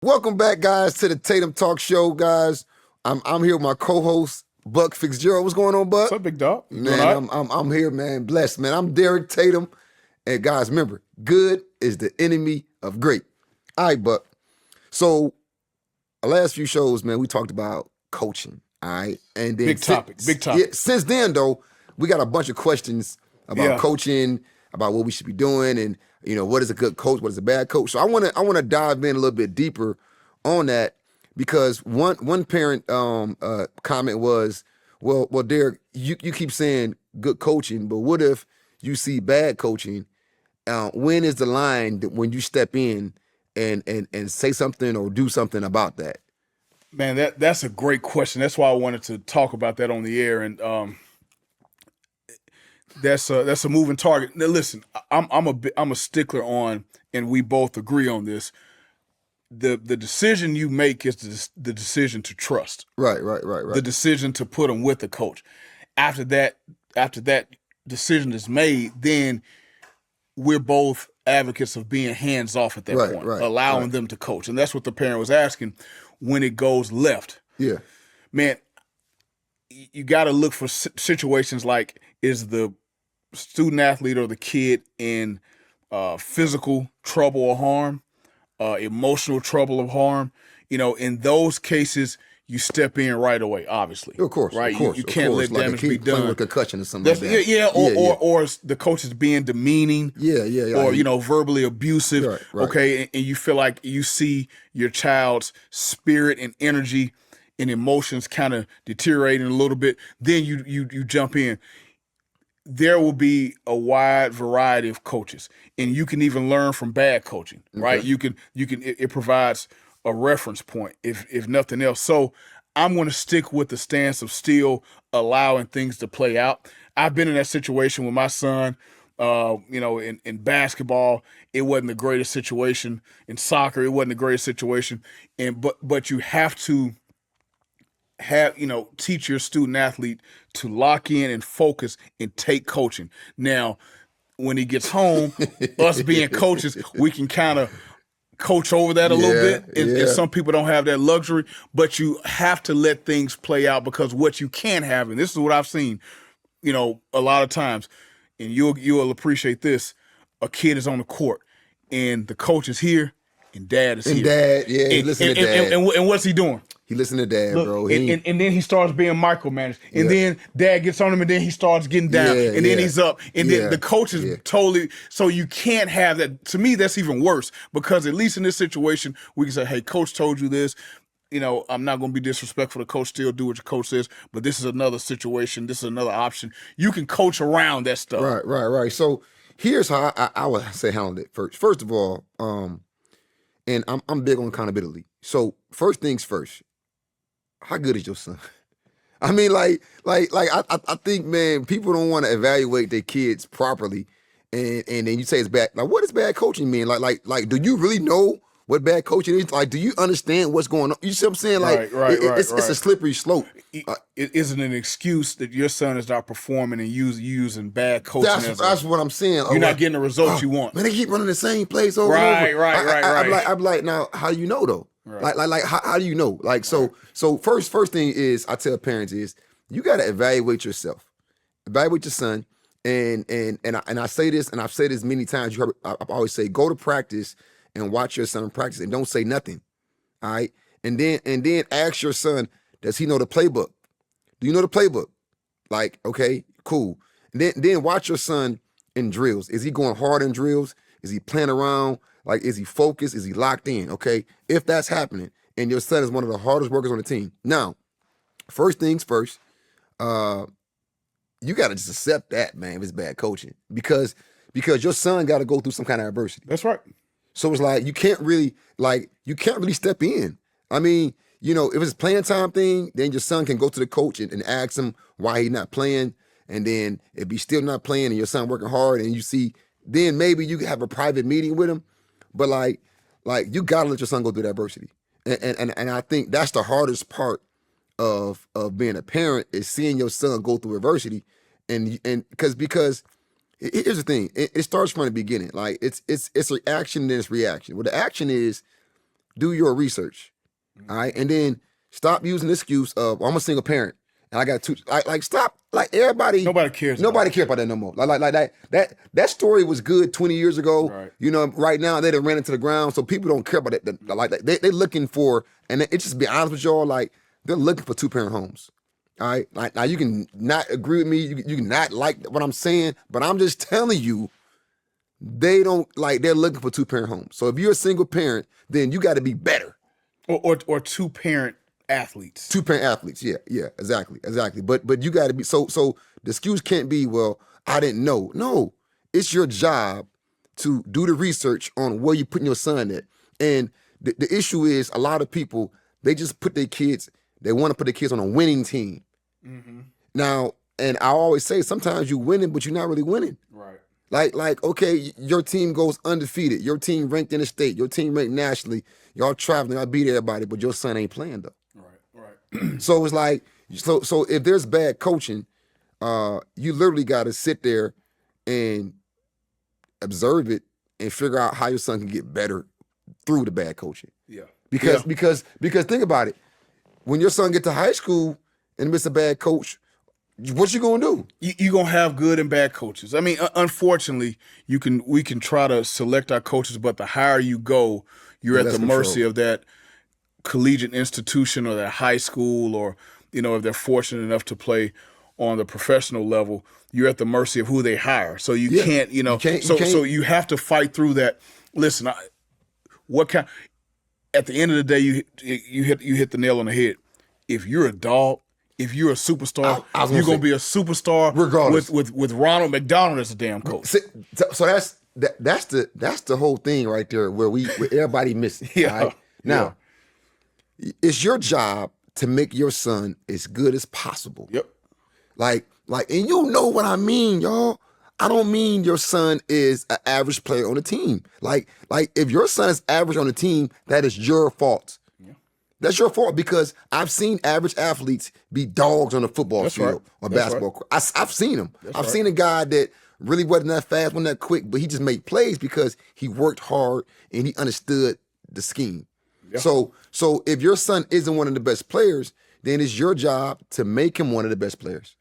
Welcome back, guys, to the Tatum Talk Show, guys. I'm here with my co-host Buck Fitzgerald. What's going on, Buck? What's up, big dog? You doing Man, all right? I'm here, man. Blessed, man. I'm Derek Tatum, and guys, remember, good is the enemy of great. All right, Buck. So, our last few shows, man, we talked about coaching. All right, and then Big topic. Big topic. Yeah, since then, though, we got a bunch of questions about Yeah. coaching, about what we should be doing, and what is a good coach, what is a bad coach. So I wanna dive in a little bit deeper on that because one parent comment was, well, Derek, you keep saying good coaching, but what if you see bad coaching? When is the line that when you step in and say something or do something about that? Man, that's a great question. That's why I wanted to talk about that on the air, and that's a moving target. Now, listen, I'm a stickler on, and we both agree on this. The decision you make is the decision to trust. Right. The decision to put them with the coach. After that decision is made, then we're both advocates of being hands off at that point, allowing them to coach. And that's what the parent was asking when it goes left. Yeah. Man, you got to look for situations like, is the student athlete or the kid in physical trouble or harm, emotional trouble or harm? In those cases, you step in right away, obviously. Of course, right? Of course, you can't let like damage a be kid playing done. with concussion or something like that. Yeah, or the coach is being demeaning. Yeah. Or verbally abusive. Right. Okay, and you feel like you see your child's spirit and energy and emotions kind of deteriorating a little bit. Then you jump in. There will be a wide variety of coaches, and you can even learn from bad coaching. Right? You can. It provides a reference point, if nothing else. So I'm going to stick with the stance of still allowing things to play out. I've been in that situation with my son. In basketball, it wasn't the greatest situation. In soccer, it wasn't the greatest situation. But you have to teach your student athlete to lock in and focus and take coaching. Now, when he gets home, us being coaches, we can kind of coach over that a little bit, and some people don't have that luxury, but you have to let things play out, because what you can have, and this is what I've seen, a lot of times, and you'll appreciate this, a kid is on the court and the coach is here and dad is here. Listen to dad. And what's he doing? He listened to dad, bro. And then he starts being micromanaged. And then dad gets on him, and then he starts getting down. And then he's up. And then the coach is totally... So you can't have that. To me, that's even worse, because at least in this situation, we can say, hey, coach told you this. I'm not going to be disrespectful. The coach still do what your coach says, but this is another situation. This is another option. You can coach around that stuff. Right. So here's how I would say handle it first. First of all, and I'm big on accountability. So first things first, how good is your son? I mean, I think, man, people don't want to evaluate their kids properly, and then you say it's bad. Like, what does bad coaching mean? Like, do you really know what bad coaching is? Like, do you understand what's going on? You see what I'm saying? Like, it's a slippery slope. It isn't an excuse that your son is not performing and using bad coaching. That's what I'm saying. You're not getting the results you want. Man, they keep running the same plays over and over. Right. I'm like, now, how do you know though? Right. Like, how do you know? Like, so first thing is, I tell parents is, you got to evaluate yourself, evaluate your son, and I say this, and I've said this many times. You heard, I always say, go to practice and watch your son practice, and don't say nothing. All right, and then ask your son, does he know the playbook? Do you know the playbook? Like, okay, cool. And then watch your son in drills. Is he going hard in drills? Is he playing around? Like, is he focused? Is he locked in? Okay, if that's happening, and your son is one of the hardest workers on the team. Now, first things first, you got to just accept that, man, if it's bad coaching. Because your son got to go through some kind of adversity. That's right. So it's like, you can't really step in. I mean, if it's playing time thing, then your son can go to the coach and ask him why he's not playing. And then if he's still not playing and your son working hard, and you see, then maybe you can have a private meeting with him. But like you gotta let your son go through that adversity. And I think that's the hardest part of being a parent, is seeing your son go through adversity. And because here's the thing, it starts from the beginning. Like, it's an action, then it's reaction. Well, the action is, do your research. All right, and then stop using the excuse of I'm a single parent and I got two. Like stop. Like everybody, Nobody cares. Nobody cares about that no more. Like that story was good 20 years ago. Right. You know, right now they done ran into the ground, so people don't care about that. Like they looking for, and it just be honest with y'all, like they're looking for 2-parent homes. All right, like now you can not agree with me, you can not like what I'm saying, but I'm just telling you, they don't like they're looking for 2-parent homes. So if you're a single parent, then you got to be better. Or 2-parent athletes. 2-parent athletes, yeah, exactly. But you got to be so the excuse can't be, well, I didn't know. No, it's your job to do the research on where you're putting your son at. And the issue is a lot of people, they just put their kids, they want to put their kids on a winning team. Mm-hmm. Now, and I always say sometimes you're winning, but you're not really winning. Right. Like, okay, your team goes undefeated. Your team ranked in the state. Your team ranked nationally. Y'all traveling, y'all beat everybody, but your son ain't playing though. Right. So it's like, so if there's bad coaching, you literally got to sit there and observe it and figure out how your son can get better through the bad coaching. Yeah. Because think about it. When your son get to high school and miss a bad coach, what you gonna do? You're gonna have good and bad coaches. I mean, unfortunately, we can try to select our coaches, but the higher you go, you're at the mercy of that collegiate institution or that high school, or if they're fortunate enough to play on the professional level, you're at the mercy of who they hire. So you can't, so you have to fight through that. Listen, at the end of the day, you hit the nail on the head. If you're a dog, if you're a superstar, you're gonna be a superstar regardless. with Ronald McDonald as a damn coach. So that's the whole thing right there where everybody missing. Yeah. Right? Now, it's your job to make your son as good as possible. Yep. Like, and you know what I mean, y'all. I don't mean your son is an average player on the team. Like if your son is average on the team, that is your fault. Yeah. That's your fault, because I've seen average athletes be dogs on the football field or basketball court. I've seen them. I've seen a guy that really wasn't that fast, wasn't that quick, but he just made plays because he worked hard and he understood the scheme. Yeah. So if your son isn't one of the best players, then it's your job to make him one of the best players.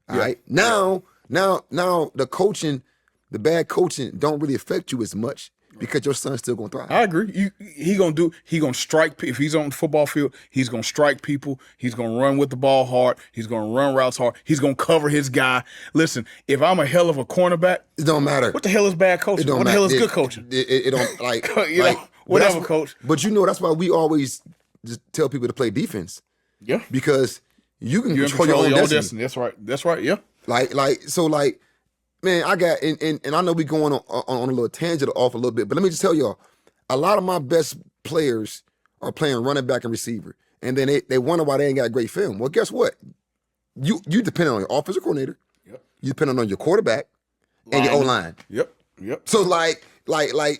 All right. Now the coaching, the bad coaching don't really affect you as much because your son's still gonna thrive. I agree. He gonna strike. If he's on the football field, he's gonna strike people. He's gonna run with the ball hard. He's gonna run routes hard. He's gonna cover his guy. Listen, if I'm a hell of a cornerback, it don't matter. What the hell is bad coaching? What the hell is good coaching? It don't like whatever, coach. But that's why we always just tell people to play defense. Yeah, because you can control your own destiny. That's right. Yeah. Man, I got and I know we going on a little tangent off a little bit, but let me just tell y'all, a lot of my best players are playing running back and receiver, and then they wonder why they ain't got great film. Well, guess what? You depend on your offensive coordinator. Yep. You depend on your quarterback and your O-line. Yep. So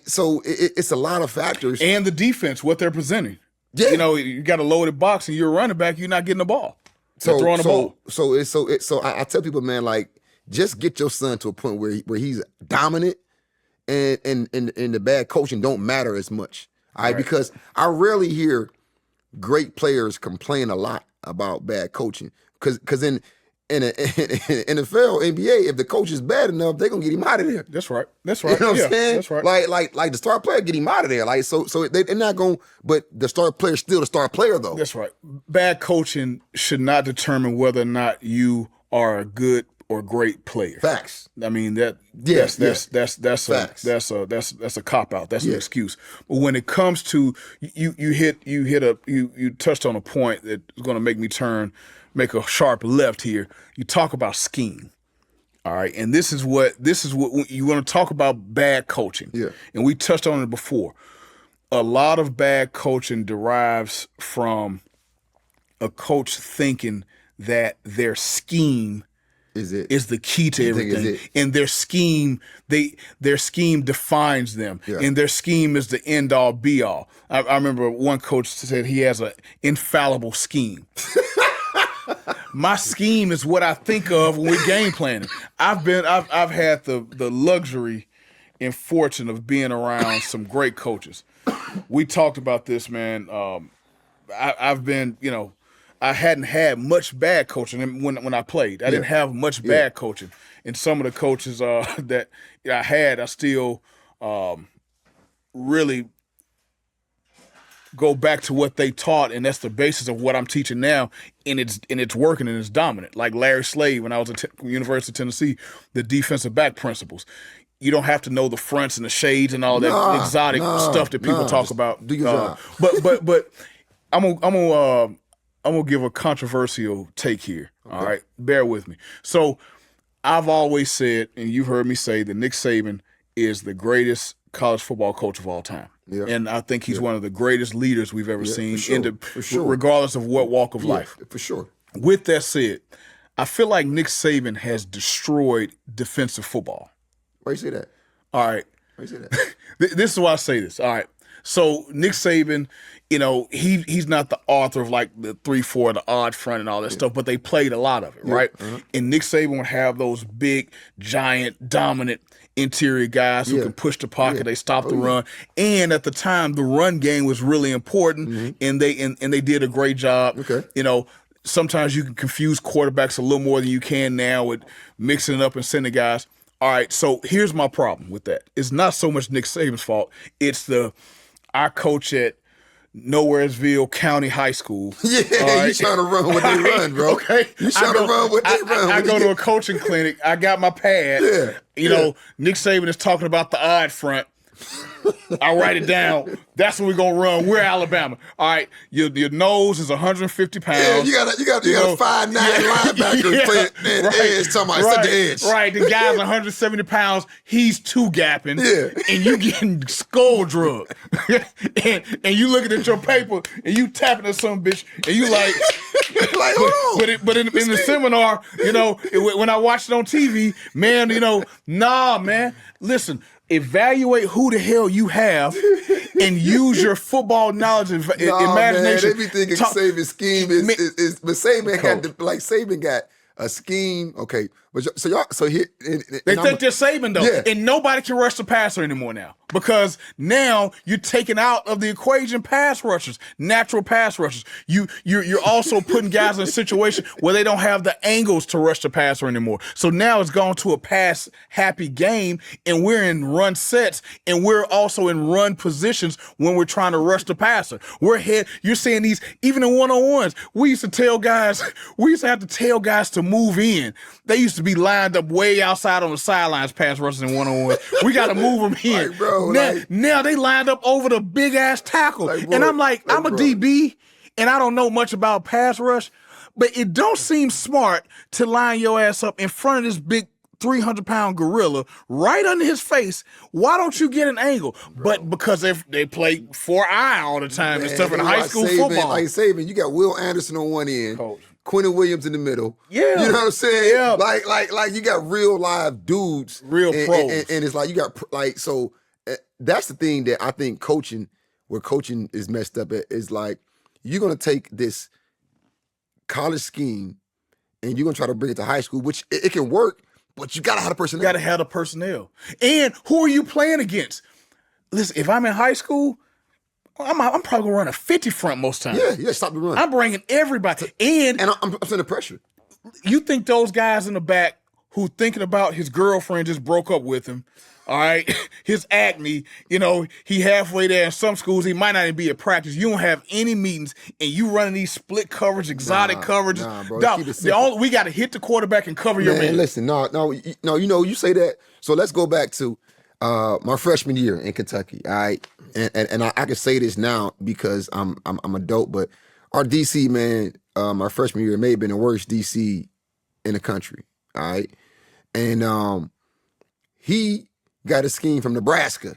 so it's a lot of factors, and the defense, what they're presenting. Yeah. You got a loaded box and you're a running back, you're not getting the ball. Throwing the ball. So I tell people, man, like, just get your son to a point where he's dominant and the bad coaching don't matter as much. All right? Because I rarely hear great players complain a lot about bad coaching. Because in NFL, NBA, if the coach is bad enough, they're gonna get him out of there. That's right. You know what I'm saying? That's right. Like the star player, get him out of there. Like so they're not gonna, but the star player's still the star player though. That's right. Bad coaching should not determine whether or not you are a good or great player. Facts. I mean that's a cop out. That's an excuse. But when it comes to you touched on a point that is going to make me make a sharp left here. You talk about scheme. All right. And this is what you want to talk about bad coaching. Yeah. And we touched on it before. A lot of bad coaching derives from a coach thinking that their scheme is the key to everything. And their scheme defines them. Yeah. And their scheme is the end all be all. I remember one coach said he has an infallible scheme. My scheme is what I think of when we're game planning. I've had the luxury and fortune of being around some great coaches. we talked about this, man. I've been, I hadn't had much bad coaching when I played. I didn't have much bad coaching, and some of the coaches that I had, I still really go back to what they taught, and that's the basis of what I'm teaching now, and it's working and it's dominant. Like Larry Slade when I was at University of Tennessee, the defensive back principles. You don't have to know the fronts and the shades and all that exotic stuff that people talk about. Do your job. But I'm gonna give a controversial take here. Okay. All right, bear with me. So I've always said, and you've heard me say, that Nick Saban is the greatest college football coach of all time. Yeah. And I think he's one of the greatest leaders we've ever seen, regardless of what walk of life. For sure. With that said, I feel like Nick Saban has destroyed defensive football. Why you say that? All right. Why you say that? This is why I say this. All right. So Nick Saban, he's not the author of like the 3-4, the odd front and all that stuff, but they played a lot of it, right? Uh-huh. And Nick Saban would have those big, giant, dominant interior guys who can push the pocket. They stop the run, and at the time, the run game was really important, and they did a great job. Okay. Sometimes you can confuse quarterbacks a little more than you can now with mixing it up and sending guys. All right, so here's my problem with that. It's not so much Nick Saban's fault. It's I coach at Nowheresville County High School. Yeah, right? You trying to run what they run, bro. Okay. You trying to run what they run. I go to a coaching clinic. I got my pad. Yeah. Nick Saban is talking about the odd front. I write it down. That's what we're gonna run. We're Alabama. All right. Your nose is 150 pounds. Yeah, you got a 5'9" linebacker playing edge. Talking about set the edge. Right. The guy's 170 pounds. He's two gapping. Yeah. And you getting skull drugged. and you looking at your paper and you tapping at some bitch and you like, hold on. But in the seminar, when I watched it on TV, man, nah, man. Listen. Evaluate who the hell you have and use your football knowledge and imagination. Man, they be thinking Saban's scheme is but Saban got a scheme. Okay, but so here they think they're Saban though, and nobody can rush the passer anymore now because now you're taking out of the equation pass rushers, natural pass rushers. You're also putting guys in a situation where they don't have the angles to rush the passer anymore. So now it's gone to a pass happy game, and we're in run sets, and we're also in run positions when we're trying to rush the passer. You're seeing these even in one-on-ones. We used to have to tell guys to move in. They used to be lined up way outside on the sidelines, pass rushers in one-on-one. We got to move them here. Like, bro, now they lined up over the big-ass tackle. And I'm like, I'm a DB, and I don't know much about pass rush, but it don't seem smart to line your ass up in front of this big 300-pound gorilla right under his face. Why don't you get an angle? Bro. But because they play 4-eye all the time and stuff in high school football. Like Saban, you got Will Anderson on one end. Coach. Quentin Williams in the middle. Yeah. You know what I'm saying? Yeah. Like you got real live dudes. Real pros. And it's like you got so that's the thing that I think where coaching is messed up at is like you're going to take this college scheme and you're going to try to bring it to high school, which it can work, but you got to have the personnel. You got to have the personnel. And who are you playing against? Listen, if I'm in high school, I'm probably gonna run a 50 front most times. Yeah, stop the run. I'm bringing everybody, and I'm sending pressure. You think those guys in the back who thinking about his girlfriend just broke up with him, all right, his acne, he halfway there. In some schools, he might not even be at practice. You don't have any meetings, and you running these split coverage, exotic coverages. Nah, bro, we got to hit the quarterback and cover your man. Listen, no, you say that. So let's go back to my freshman year in Kentucky, all right? And I can say this now because I'm a dope, but our DC, man, my freshman year may have been the worst DC in the country, all right? And he got a scheme from Nebraska.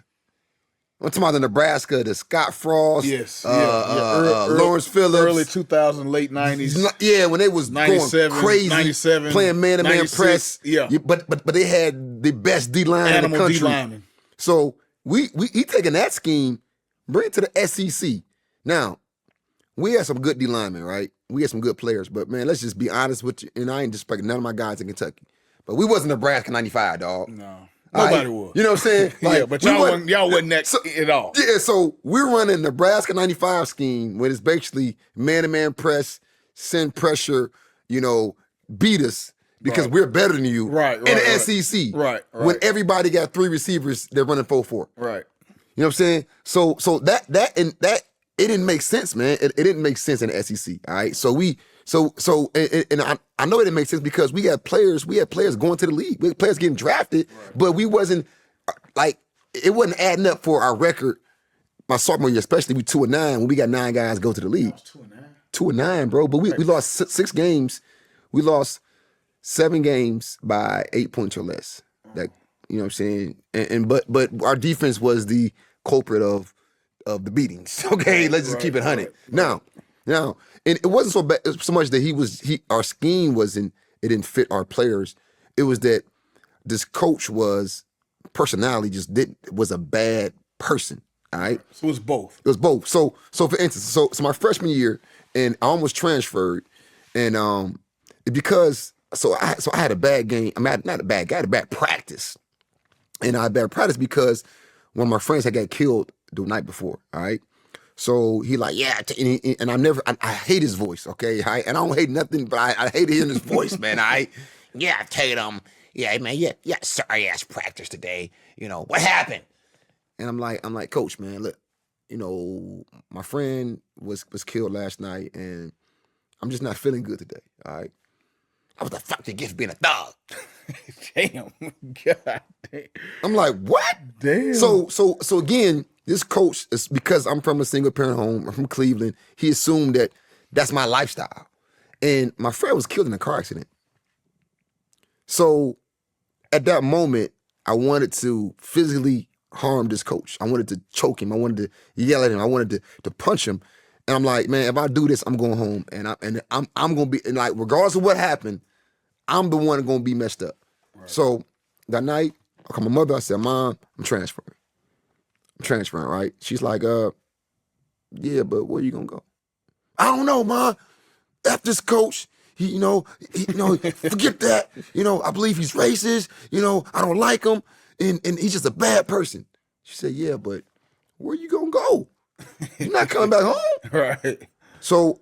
I'm talking about the Nebraska, the Scott Frost, Lawrence Phillips. Early 2000s, late 90s. Yeah, when they was 97, going crazy, 97, playing man-to-man press. Yeah. But they had the best D-line in the country. D-lineman. So he taking that scheme, bring it to the SEC. Now, we had some good D-linemen, right? We had some good players, but man, let's just be honest with you. And I ain't disrespecting none of my guys in Kentucky. But we wasn't Nebraska 95, dog. No. Nobody was. You know what I'm saying? Like, yeah, but y'all wasn't that at all. Yeah, so we're running Nebraska 95 scheme, where it's basically man-to-man press, send pressure, beat us because we're better than you. Right, in the SEC. Right. When everybody got 3 receivers, they're running 4-4. Right. You know what I'm saying? So that it didn't make sense, man. It didn't make sense in the SEC. All right. So I know it didn't make sense because we had players going to the league. We had players getting drafted, but we wasn't like it wasn't adding up for our record. My sophomore year, especially, we 2-9 when we got 9 guys go to the league. 2-9, bro. But we lost 6 games. We lost 7 games by 8 points or less. That you know what I'm saying? But our defense was the culprit of the beatings. Okay, let's just keep it 100. Now, and it wasn't so much that our scheme it didn't fit our players. It was that this coach personality was a bad person. All right. So it was both. It was both. So for instance, so my freshman year, and I almost transferred, and because I had a bad game. I had a bad practice, and I had bad practice because one of my friends had got killed the night before. All right. So he like, yeah, and I hate his voice, okay? And I don't hate nothing, but I hate hearing his voice, man. Yeah, Tatum, yeah, man, yeah, sorry ass practice today. What happened? And I'm like, Coach, man, look, my friend was killed last night, and I'm just not feeling good today. All right. What the fuck you get for being a thug? Damn, God damn. I'm like, what? Damn. So again, this coach is because I'm from a single parent home. I'm from Cleveland. He assumed that that's my lifestyle, and my friend was killed in a car accident. So at that moment, I wanted to physically harm this coach. I wanted to choke him. I wanted to yell at him. I wanted to punch him. And I'm like, man, if I do this, I'm going home, and I'm gonna be, and like, regardless of what happened, I'm the one gonna be messed up. Right. So that night, I called my mother. I said, Mom, I'm transferring, right? She's like, yeah, but where you gonna go? I don't know, Mom. F this coach. He forget that. I believe he's racist. I don't like him, and he's just a bad person. She said, yeah, but where you gonna go? You're not coming back home. Right. So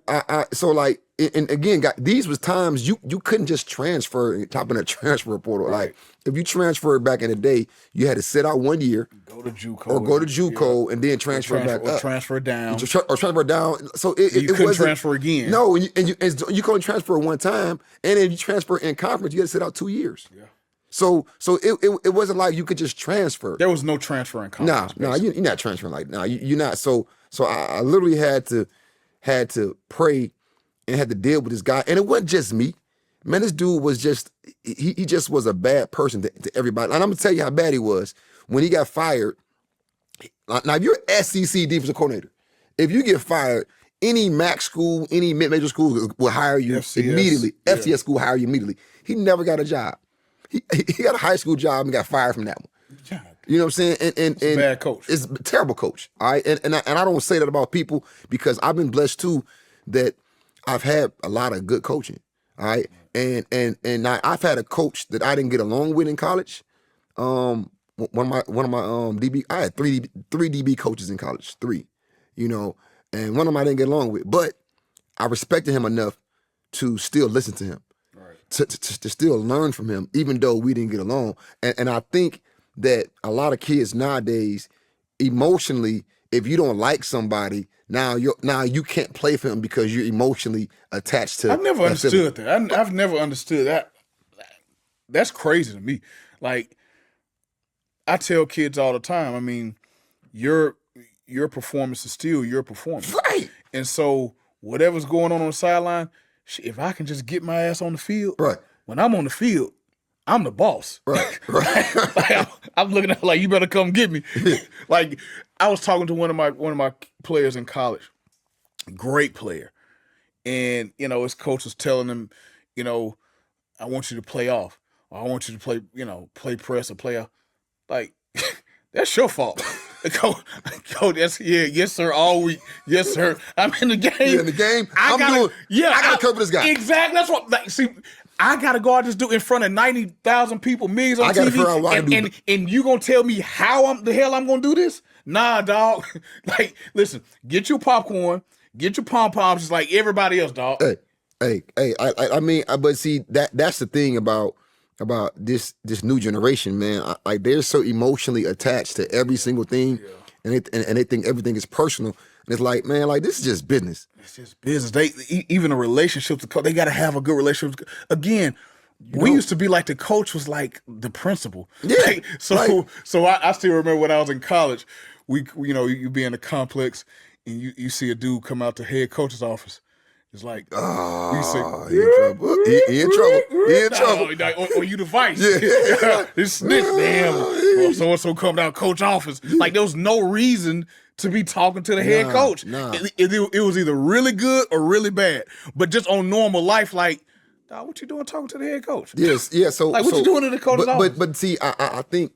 and again, these was times you couldn't just transfer and top in a transfer portal. Right. Like if you transferred back in the day, you had to sit out 1 year, go to JUCO, and then transfer back up, transfer down, or transfer down. So it couldn't wasn't transfer again. No, and you couldn't transfer one time, and then you transfer in conference, you had to sit out 2 years. Yeah. So it wasn't like you could just transfer. There was no transfer in conference. Nah, you're not transferring like you're not. So I literally had to pray and had to deal with this guy, and it wasn't just me. Man, this dude was just he just was a bad person to everybody. And I'm gonna tell you how bad he was when he got fired. Now, if you're SEC defensive coordinator, if you get fired, any MAC school, any mid-major school will hire you immediately. Yeah. FCS school hire you immediately. He never got a job. He got a high school job and got fired from that one. Yeah. You know what I'm saying? And it's a bad coach. It's a terrible coach. All right. And I don't say that about people because I've been blessed too that I've had a lot of good coaching. All right. And I've had a coach that I didn't get along with in college. One of my DB, I had three DB coaches in college, 3, and one of them I didn't get along with, but I respected him enough to still listen to him. To still learn from him, even though we didn't get along. And I think that a lot of kids nowadays, emotionally, if you don't like somebody, now you can't play for him because you're emotionally attached to. I've never understood that. I've never understood that. That's crazy to me. Like, I tell kids all the time, I mean, your performance is still your performance. Right. And so whatever's going on the sideline, if I can just get my ass on the field, right. When I'm on the field, I'm the boss. Right. Like, I'm looking at it like, you better come get me. Like, I was talking to one of my players in college, great player, and his coach was telling him, I want you to play off, or I want you to play, play press or play off. Like, that's your fault. Coach, yes, sir, all week. Yes, sir. I'm in the game. You're in the game. I gotta cover this guy. Exactly. That's what. Like, see, I gotta go out this dude in front of 90,000 people, millions on I gotta figure out why TV, and you gonna tell me how I'm gonna do this? Nah, dog. Like, listen, get your popcorn, get your pom poms, just like everybody else, dog. Hey, I mean, but see that's the thing about this new generation, man. Like they're so emotionally attached to every single thing, and they think everything is personal. And it's like, man, like this is just business. It's just business. Even a relationship, they got to have a good relationship. Again, we used to be like the coach was like the principal. Yeah. Like, so I still remember when I was in college, you be in a complex and you see a dude come out the head coach's office. It's like, he in trouble. He in trouble. He in trouble. Or you the vice. Yeah. This snitch, damn. So and so come down coach office. Like there was no reason to be talking to the head coach. It was either really good or really bad. But just on normal life, like, dog, what you doing talking to the head coach? Yes, yeah. So like, what you doing in the coach's office? But see, I think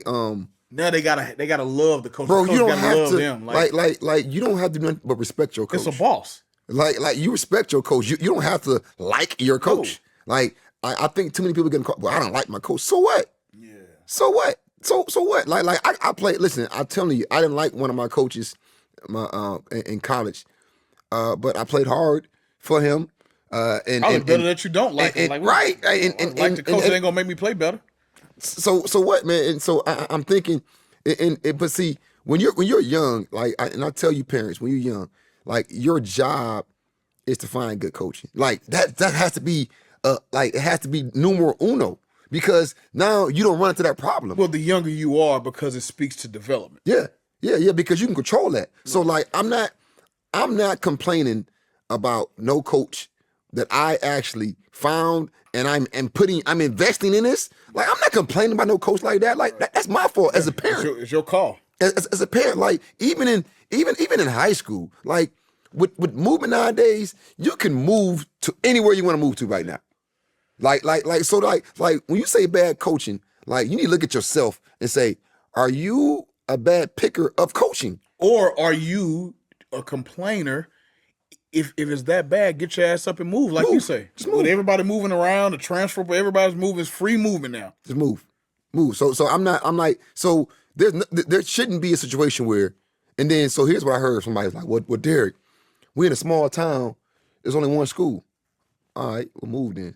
now they gotta love the coach. Bro, the coach you don't have love to them. Like you don't have to do nothing but respect your coach. It's a boss. Like you respect your coach. You don't have to like your coach. No. Like I think too many people getting caught. Well, I don't like my coach. So what? Yeah. So what? So what? Like I played. Listen, I'm telling you, I didn't like one of my coaches, in college, but I played hard for him. And better that you don't like him. Like, right. And the coach ain't gonna make me play better. So what, man? And so I'm thinking, but see, when you're young, like, and I tell you, parents, when you're young, like your job is to find good coaching. Like that has to be it has to be numero uno, because now you don't run into that problem. Well, the younger you are, because it speaks to development. Yeah, because you can control that. So like I'm not complaining about no coach that I actually found, and I'm investing in this. Like I'm not complaining about no coach like that. Like that's my fault as a parent. It's your call. As a parent, like even in high school, like with movement nowadays, you can move to anywhere you want to move to right now. Like when you say bad coaching, like you need to look at yourself and say, are you a bad picker of coaching? Or are you a complainer? If it's that bad, get your ass up and move, like you say. Just move. With everybody moving around, the transfer, everybody's moving, it's free movement now. Just move. So there shouldn't be a situation where, and then so here's what I heard. Somebody's like, well, Derek, we in a small town, there's only one school. All right, we'll move then.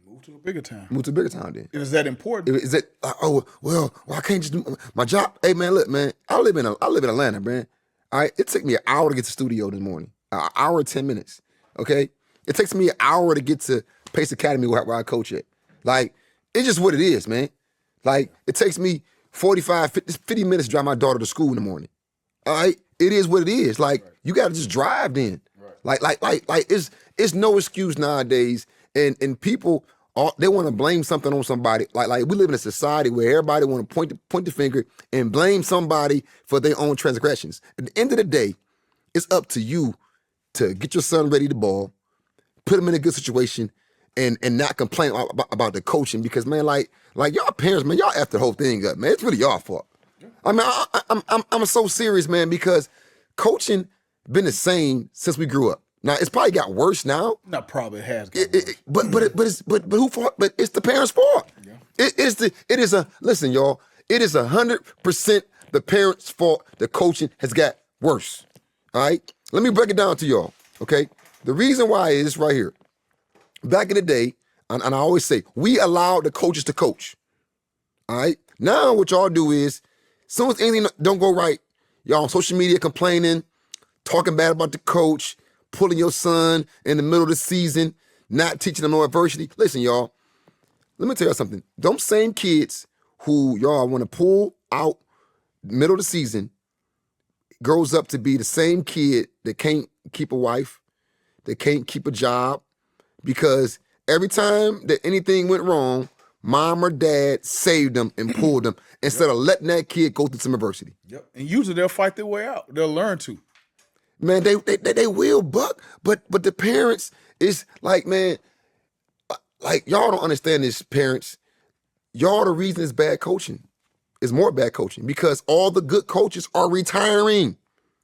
Move to a bigger town. Move to a bigger town then. And is that important? Is that I can't just do my job? Hey man, look, man, I live in Atlanta, man. All right, it took me an hour to get to the studio this morning. An hour and 10 minutes. Okay? It takes me an hour to get to Pace Academy where I coach at. Like, it's just what it is, man. Like, it takes me 50 minutes to drive my daughter to school in the morning. All right? It is what it is. Like, you gotta just drive then. Right. Like it's no excuse nowadays. And people they want to blame something on somebody. Like we live in a society where everybody want to point the finger and blame somebody for their own transgressions. At the end of the day, it's up to you to get your son ready to ball, put him in a good situation, and not complain about the coaching, because man, like y'all parents, man, y'all after the whole thing up, man. It's really y'all fault. I mean, I'm so serious, man, because coaching been the same since we grew up. Now it's probably got worse now. No, probably has got worse. But who fault? But it's the parents' fault. Yeah. Listen, y'all. It is 100% the parents' fault. The coaching has got worse. All right. Let me break it down to y'all, okay? The reason why is right here. Back in the day, and I always say, we allowed the coaches to coach, all right? Now what y'all do is, as soon as anything don't go right, y'all on social media complaining, talking bad about the coach, pulling your son in the middle of the season, not teaching them no adversity. Listen, y'all, let me tell y'all something. Them same kids who y'all want to pull out middle of the season grows up to be the same kid that can't keep a wife, that can't keep a job, because every time that anything went wrong, mom or dad saved them and pulled them instead of letting that kid go through some adversity. Yep. And usually they'll fight their way out. They'll learn to. Man, they will, Buck, but the parents is like, man, like y'all don't understand this, parents. Y'all the reason it's bad coaching. Is more bad coaching, because all the good coaches are retiring.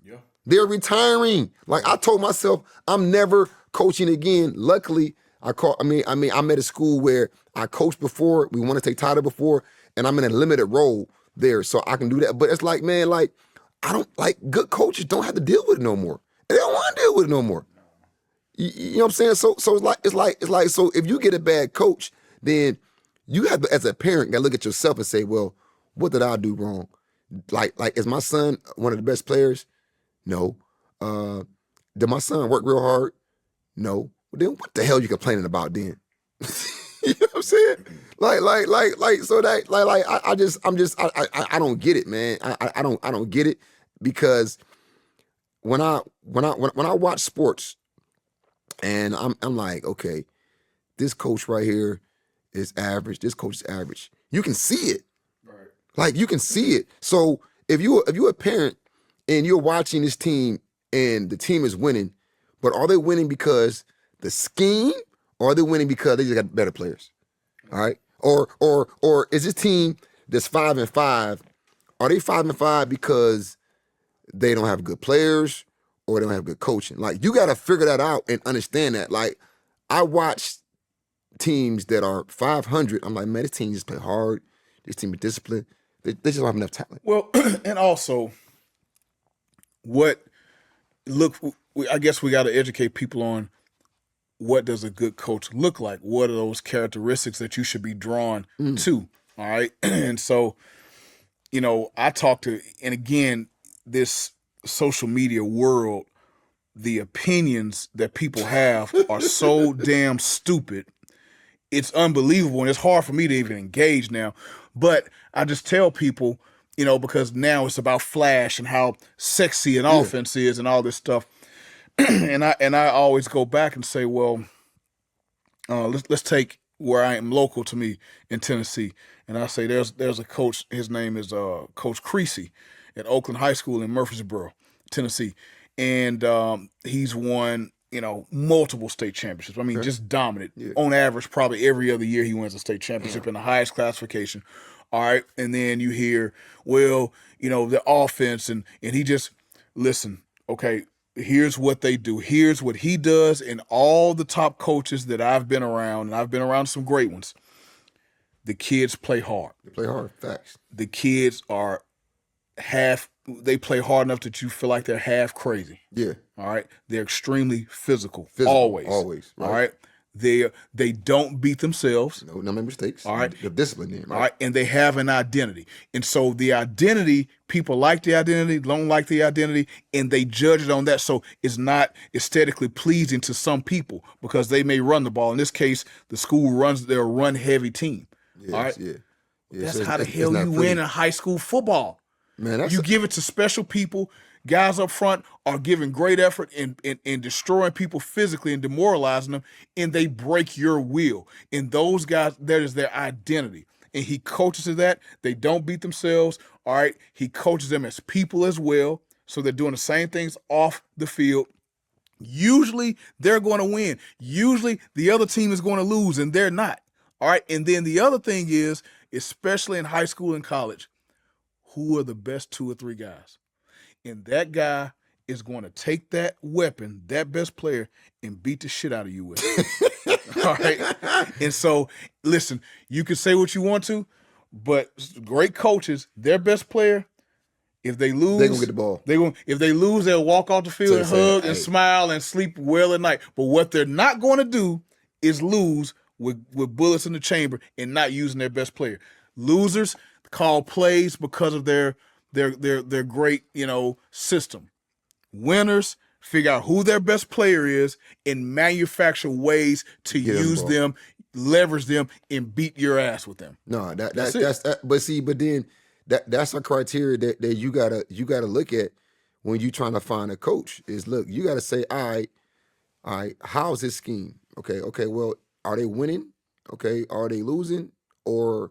Yeah. They're retiring. Like I told myself, I'm never coaching again. Luckily, I'm at a school where I coached before. We want to take title before, and I'm in a limited role there, so I can do that. But it's like, man, like I don't like good coaches don't have to deal with it no more. They don't want to deal with it no more. You know what I'm saying? So it's like so if you get a bad coach, then you have to, as a parent, gotta look at yourself and say, well, what did I do wrong? Like is my son one of the best players? No. Did my son work real hard? No. Well, then what the hell are you complaining about then? You know what I'm saying? So that I don't get it, man. I don't get it because when I watch sports and I'm like, okay, this coach right here is average. This coach is average. You can see it. Right. Like you can see it. So if you're a parent and you're watching this team and the team is winning, but are they winning because the scheme, or are they winning because they just got better players? All right, or is this team that's 5-5? Are they 5-5 because they don't have good players or they don't have good coaching? Like you got to figure that out and understand that. Like I watch teams that are 500. I'm like, man, this team just play hard. This team is disciplined. They just don't have enough talent. Well, and also, I guess we got to educate people on what does a good coach look like? What are those characteristics that you should be drawn to? All right. And so, I talk to, and again, this social media world, the opinions that people have are so damn stupid. It's unbelievable. And it's hard for me to even engage now. But I just tell people, because now it's about flash and how sexy an offense is and all this stuff. and I always go back and say, well, let's take where I am local to me in Tennessee, and I say there's a coach. His name is Coach Creasy at Oakland High School in Murfreesboro, Tennessee, and he's won multiple state championships. I mean, just dominant. Yeah. On average, probably every other year he wins a state championship in the highest classification. All right, and then you hear, well, the offense, and he just listen. Okay. Here's what they do. Here's what he does, and all the top coaches that I've been around, and I've been around some great ones, the kids play hard. They play hard, facts. The kids are they play hard enough that you feel like they're half crazy. Yeah. All right? They're extremely physical. Always. Right. All right? They don't beat themselves. No mistakes. All right. They're disciplined in, right? All right. And they have an identity. And so the identity, people like the identity, don't like the identity, and they judge it on that. So it's not aesthetically pleasing to some people because they may run the ball. In this case, the school runs their run heavy team. Yes, all right. Yeah. That's so how the hell you win in high school football. Man, you give it to special people. Guys up front are giving great effort in destroying people physically and demoralizing them, and they break your will. And those guys, that is their identity. And he coaches to that. They don't beat themselves. All right. He coaches them as people as well. So they're doing the same things off the field. Usually they're going to win. Usually the other team is going to lose, and they're not. All right. And then the other thing is, especially in high school and college, who are the best 2 or 3 guys? And that guy is going to take that weapon, that best player, and beat the shit out of you with it. All right? And so, listen, you can say what you want to, but great coaches, their best player, if they lose, they're going to get the ball. If they lose, they'll walk off the field and hug and smile and sleep well at night. But what they're not going to do is lose with bullets in the chamber and not using their best player. Losers call plays because of their great, system. Winners figure out who their best player is and manufacture ways to use them, leverage them, and beat your ass with them. No, that's but then that's a criteria that you gotta look at when you're trying to find a coach. Is look, you gotta say, all right, how's his scheme? Okay, well, are they winning? Okay, are they losing? Or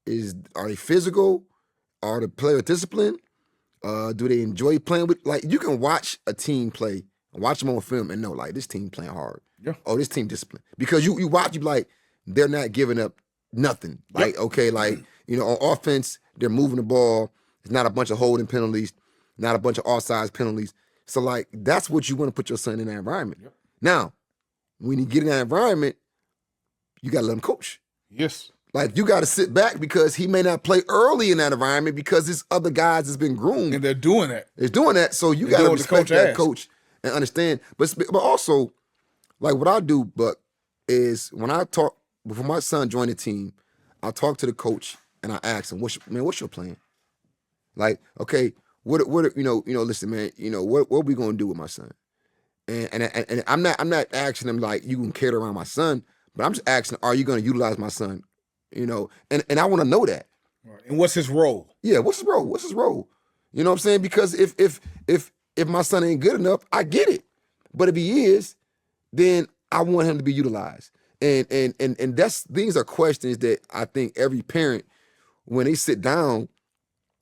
are they physical? Are the players disciplined? Do they enjoy playing with? Like, you can watch a team play and watch them on film and know, like, this team playing hard. Yeah. Oh, this team disciplined. Because you watch, you be like, they're not giving up nothing. Like, okay, like, on offense, they're moving the ball. It's not a bunch of holding penalties, not a bunch of offsides penalties. So, like, that's what you want to put your son in that environment. Yep. Now, when you get in that environment, you got to let him coach. Yes. Like, you got to sit back because he may not play early in that environment because his other guys has been groomed. And they're doing that. They're doing that. So you got to respect that coach and understand. But also, like what I do, Buck, is when I talk, before my son joined the team, I talk to the coach and I ask him, what's your plan? Like, okay, what listen, man, what are we gonna do with my son? And I'm not asking him like you can cater around my son, but I'm just asking, are you gonna utilize my son? And I want to know that. Right. And what's his role? Yeah, what's his role? What's his role? You know what I'm saying? Because if my son ain't good enough, I get it. But if he is, then I want him to be utilized. And these are questions that I think every parent, when they sit down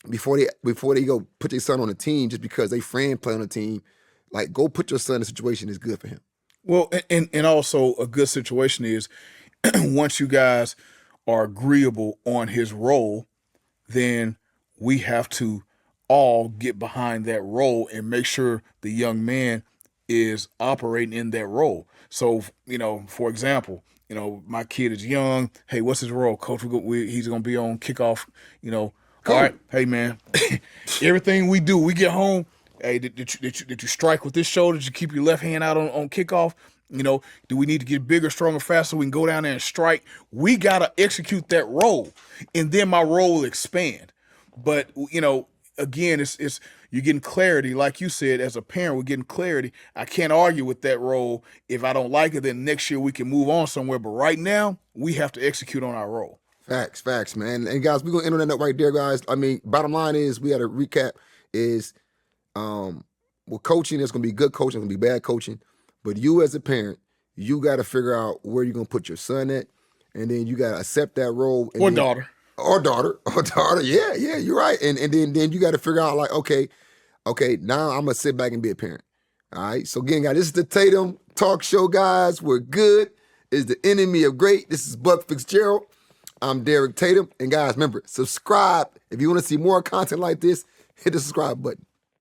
before they go put their son on a team just because they friend play on a team, like, go put your son in a situation that's good for him. Well, and also a good situation is once you guys are agreeable on his role, then we have to all get behind that role and make sure the young man is operating in that role. So, for example, my kid is young. Hey, what's his role? Coach, he's going to be on kickoff, Cool. All right, hey, man, everything we do, we get home, hey, did you strike with this shoulder? Did you keep your left hand out on kickoff? Do we need to get bigger, stronger, faster so we can go down there and strike? We got to execute that role, and then my role will expand. But, again, it's you're getting clarity. Like you said, as a parent, we're getting clarity. I can't argue with that role. If I don't like it, then next year we can move on somewhere. But right now, we have to execute on our role. Facts, man. And guys, we're going to end on that note right there, guys. I mean, bottom line is, we had a recap is with coaching, there's going to be good coaching, there's going to be bad coaching. But you as a parent, you got to figure out where you're going to put your son at. And then you got to accept that role. Or daughter. Yeah, you're right. And then you got to figure out, like, okay, now I'm going to sit back and be a parent. All right? So again, guys, this is the Tatum Talk Show, guys. We're good. Is the enemy of great. This is Buck Fitzgerald. I'm Derek Tatum. And guys, remember, subscribe. If you want to see more content like this, hit the subscribe button.